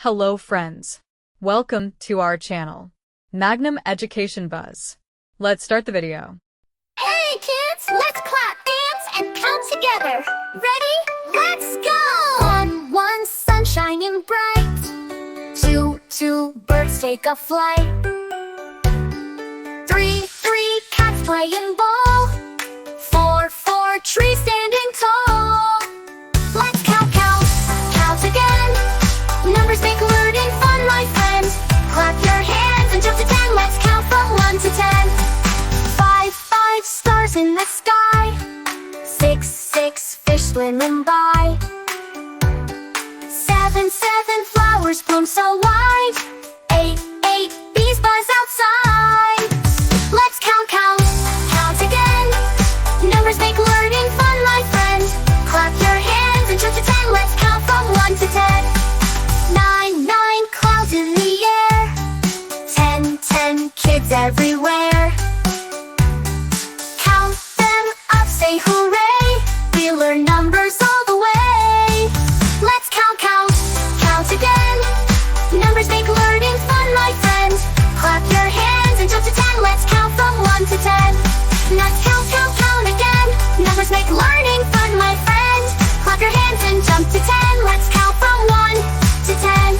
Hello friends. Welcome to our channel, Magnum Education Buzz. Let's start the video. Hey kids, let's clap, dance, and count together. Ready? Let's go! 1, 1, sun shining bright. 2, 2, birds take a flight. 3, 3, cats playing ball. 4, 4, trees standing tall. Let's count, count, count again. Numbers make learning fun, my friends. Clap your hands and jump to 10. Let's count from 1 to 10. 5, 5 stars in the sky. 6, 6 fish swimming by. 7, 7 flowers bloom so wide. 8, 8 bees buzz outside. Let's count, count, count again. Numbers make learning fun, my friend. Clap your hands and jump to 10. Let's count from 1 to 10. 9, 9 clouds in the air. 10, 10 kids everywhere. Count them up, say hooray. We learn numbers all the way. Let's count, count, count again. Numbers make learning fun, my friend. Clap your hands and jump to 10. Let's count from 1 to 10. Let's count, count, count again. Numbers make learning fun, my friend. Clap your hands and jump to 10. Let's count from 1 to 10.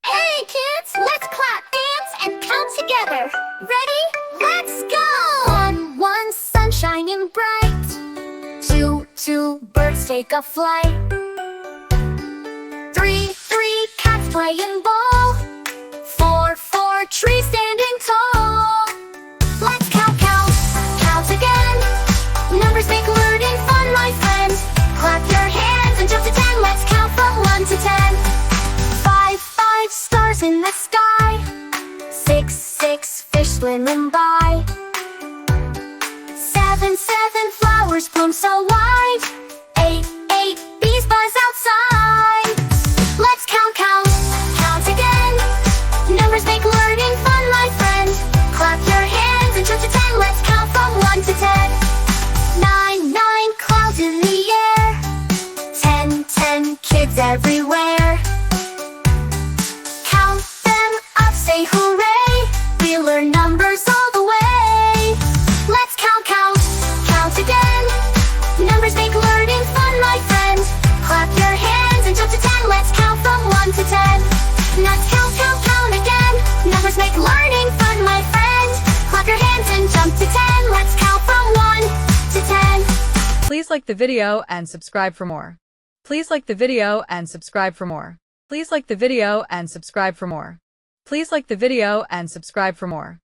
Hey kids, let's clap, dance, and count together. Ready? Let's go! 1, 1 sun shining bright. 2, 2 birds take a flight. 3, 3 cats playing ball. 4, 4 trees standing tall. Let's count, count, count again. Numbers make learning fun, my friends. Clap your hands and jump to 10. Let's count from 1 to 10. 5, 5 stars in the sky. 6, 6 fish swimming by. 7, 7 flowers bloom so wide. 8, 8 bees buzz outside. Let's count, count, count again. Numbers make learning fun, my friend. Clap your hands and jump to 10. Let's count from 1 to 10. 9, 9 clouds in the air. 10, 10 kids everywhere. Count them up, say hooray. We learn numbers all the way. Let's count, count, count again. Numbers make learning fun, my friend. Clap your hands and jump to 10. Let's count from 1 to 10. Let's count, count, count again. Numbers make learning fun, my friend. Clap your hands and jump to 10. Let's count from 1 to 10. Please like the video and subscribe for more. Please like the video and subscribe for more. Please like the video and subscribe for more. Please like the video and subscribe for more.